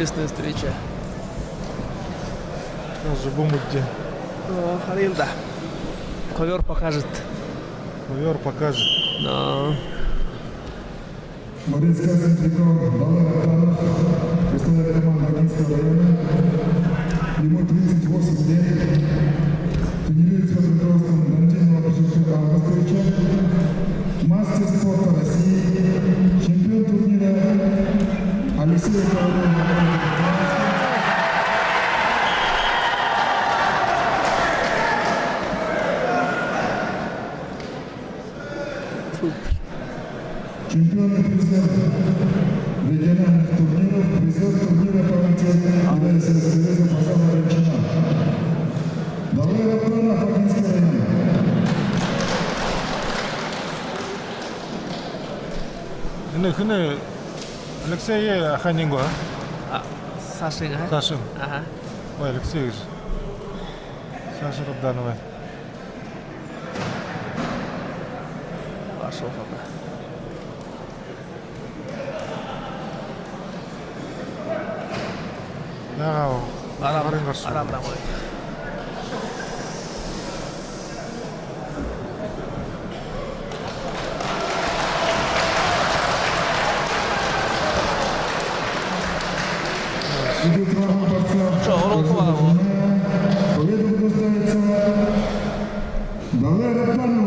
Интересная встреча. По-живому где? Халил, да. Ковер покажет. Ковер покажет. Да. Борец Казань Триков, Далер Атанов, представляет команду Бакинского района. Ему 38 лет. Тренируется под руководством Валентина Васильевича, мастер спорта России, чемпион турнира Алексей Ковалев. Чемпион и призер региональных турниров, призер турнира по концертной является Союза Пожарного Речина. Далер Атанов, Бакинский район. 근데 Алексей Аханин 거야? Сашин, а? Сашин. Ага. Ой, Алексей. Саша Рабданова. Пошел пока. Я Араб домой. Идет врагу борца. Что, урок вагу? Победу удостоится Далер Атанов.